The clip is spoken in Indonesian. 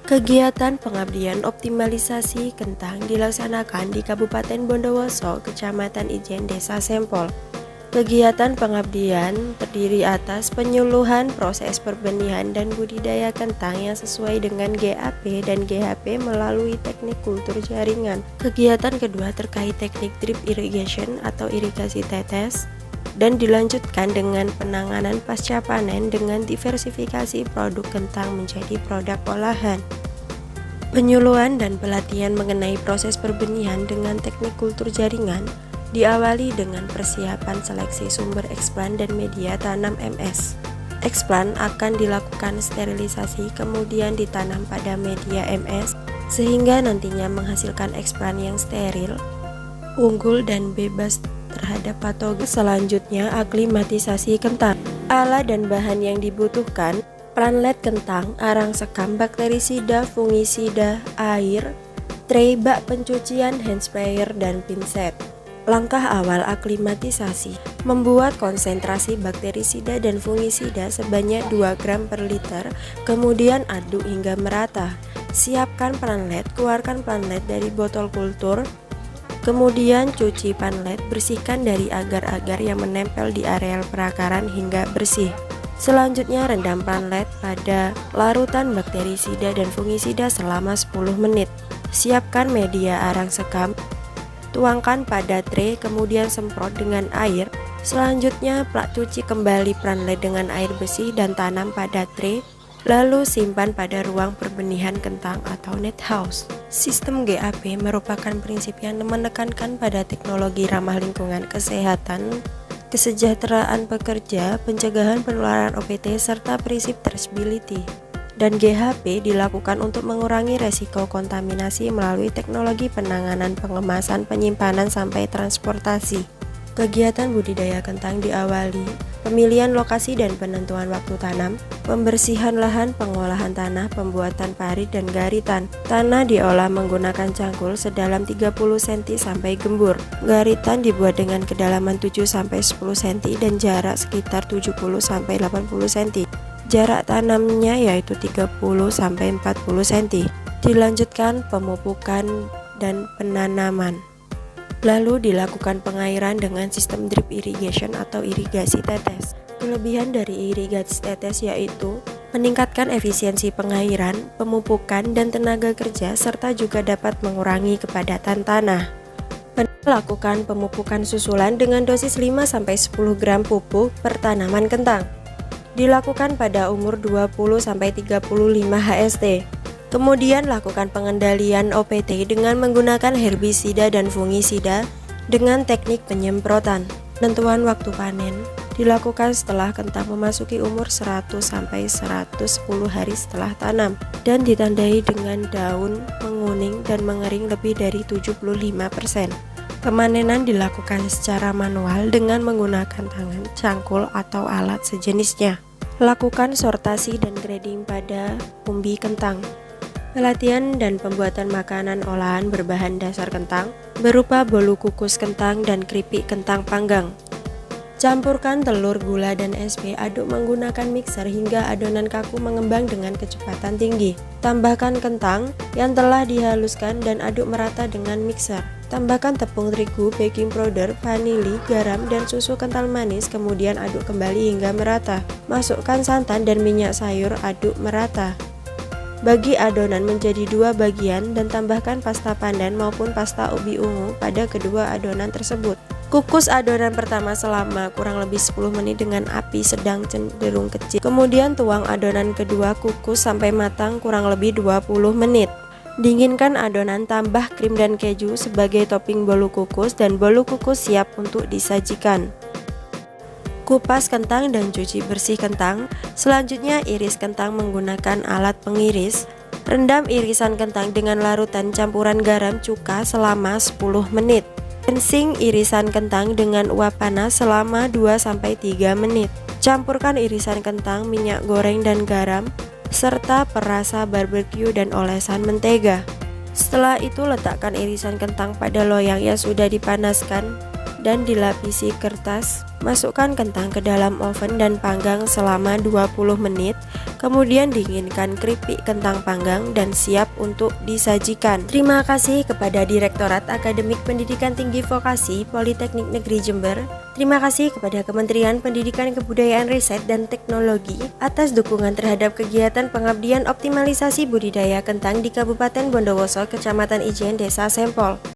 Kegiatan pengabdian optimalisasi kentang dilaksanakan di Kabupaten Bondowoso, Kecamatan Ijen, Desa Sempol. Kegiatan pengabdian terdiri atas penyuluhan proses perbenihan dan budidaya kentang yang sesuai dengan GAP dan GHP melalui teknik kultur jaringan. Kegiatan kedua terkait teknik drip irrigation atau irigasi tetes dan dilanjutkan dengan penanganan pasca panen dengan diversifikasi produk kentang menjadi produk olahan. Penyuluhan dan pelatihan mengenai proses perbenihan dengan teknik kultur jaringan diawali dengan persiapan seleksi sumber eksplan dan media tanam MS. Eksplan akan dilakukan sterilisasi kemudian ditanam pada media MS sehingga nantinya menghasilkan eksplan yang steril, unggul dan bebas terhadap patogen. Selanjutnya aklimatisasi kentang. Alat dan bahan yang dibutuhkan: planlet kentang, arang sekam, bakterisida, fungisida, air, tray bak pencucian, hand sprayer, dan pinset. Langkah awal aklimatisasi: membuat konsentrasi bakterisida dan fungisida sebanyak 2 gram per liter, kemudian aduk hingga merata. Siapkan planlet, keluarkan planlet dari botol kultur, kemudian cuci planlet, bersihkan dari agar-agar yang menempel di areal perakaran hingga bersih. Selanjutnya rendam planlet pada larutan bakterisida dan fungisida selama 10 menit. Siapkan media arang sekam, tuangkan pada tray, kemudian semprot dengan air. Selanjutnya cuci kembali planlet dengan air bersih dan tanam pada tray, lalu simpan pada ruang perbenihan kentang atau net house. Sistem GAP merupakan prinsip yang menekankan pada teknologi ramah lingkungan, kesehatan, kesejahteraan pekerja, pencegahan penularan OPT, serta prinsip traceability. Dan GHP dilakukan untuk mengurangi resiko kontaminasi melalui teknologi penanganan, pengemasan, penyimpanan, sampai transportasi. Kegiatan budidaya kentang diawali pemilihan lokasi dan penentuan waktu tanam, pembersihan lahan, pengolahan tanah, pembuatan parit dan garitan. Tanah diolah menggunakan cangkul sedalam 30 cm sampai gembur. Garitan dibuat dengan kedalaman 7 sampai 10 cm dan jarak sekitar 70 sampai 80 cm. Jarak tanamnya yaitu 30 sampai 40 cm. Dilanjutkan pemupukan dan penanaman. Lalu dilakukan pengairan dengan sistem drip irrigation atau irigasi tetes. Kelebihan dari irigasi tetes yaitu meningkatkan efisiensi pengairan, pemupukan, dan tenaga kerja, serta juga dapat mengurangi kepadatan tanah. Melakukan pemupukan susulan dengan dosis 5-10 gram pupuk per tanaman kentang. Dilakukan pada umur 20-35 HST. Kemudian lakukan pengendalian OPT dengan menggunakan herbisida dan fungisida dengan teknik penyemprotan. Penentuan waktu panen dilakukan setelah kentang memasuki umur 100-110 hari setelah tanam dan ditandai dengan daun menguning dan mengering lebih dari 75%. Pemanenan dilakukan secara manual dengan menggunakan tangan, cangkul, atau alat sejenisnya. Lakukan sortasi dan grading pada umbi kentang. Pelatihan dan pembuatan makanan olahan berbahan dasar kentang berupa bolu kukus kentang dan keripik kentang panggang. Campurkan telur, gula, dan SP, aduk menggunakan mixer hingga adonan kaku mengembang dengan kecepatan tinggi. Tambahkan kentang yang telah dihaluskan dan aduk merata dengan mixer. Tambahkan tepung terigu, baking powder, vanili, garam, dan susu kental manis, kemudian aduk kembali hingga merata. Masukkan santan dan minyak sayur, aduk merata. Bagi adonan menjadi 2 bagian dan tambahkan pasta pandan maupun pasta ubi ungu pada kedua adonan tersebut. Kukus adonan pertama selama kurang lebih 10 menit dengan api sedang cenderung kecil. Kemudian tuang adonan kedua, kukus sampai matang kurang lebih 20 menit. Dinginkan adonan, tambah krim dan keju sebagai topping bolu kukus, dan bolu kukus siap untuk disajikan. Kupas kentang dan cuci bersih kentang. Selanjutnya iris kentang menggunakan alat pengiris. Rendam irisan kentang dengan larutan campuran garam cuka selama 10 menit. Rinsing irisan kentang dengan uap panas selama 2-3 menit. Campurkan irisan kentang, minyak goreng, dan garam, serta perasa barbeque dan olesan mentega. Setelah itu letakkan irisan kentang pada loyang yang sudah dipanaskan dan dilapisi kertas. Masukkan kentang ke dalam oven dan panggang selama 20 menit. Kemudian dinginkan keripik kentang panggang dan siap untuk disajikan. Terima kasih kepada Direktorat Akademik Pendidikan Tinggi Vokasi Politeknik Negeri Jember. Terima kasih kepada Kementerian Pendidikan Kebudayaan Riset dan Teknologi atas dukungan terhadap kegiatan pengabdian optimalisasi budidaya kentang di Kabupaten Bondowoso, Kecamatan Ijen, Desa Sempol.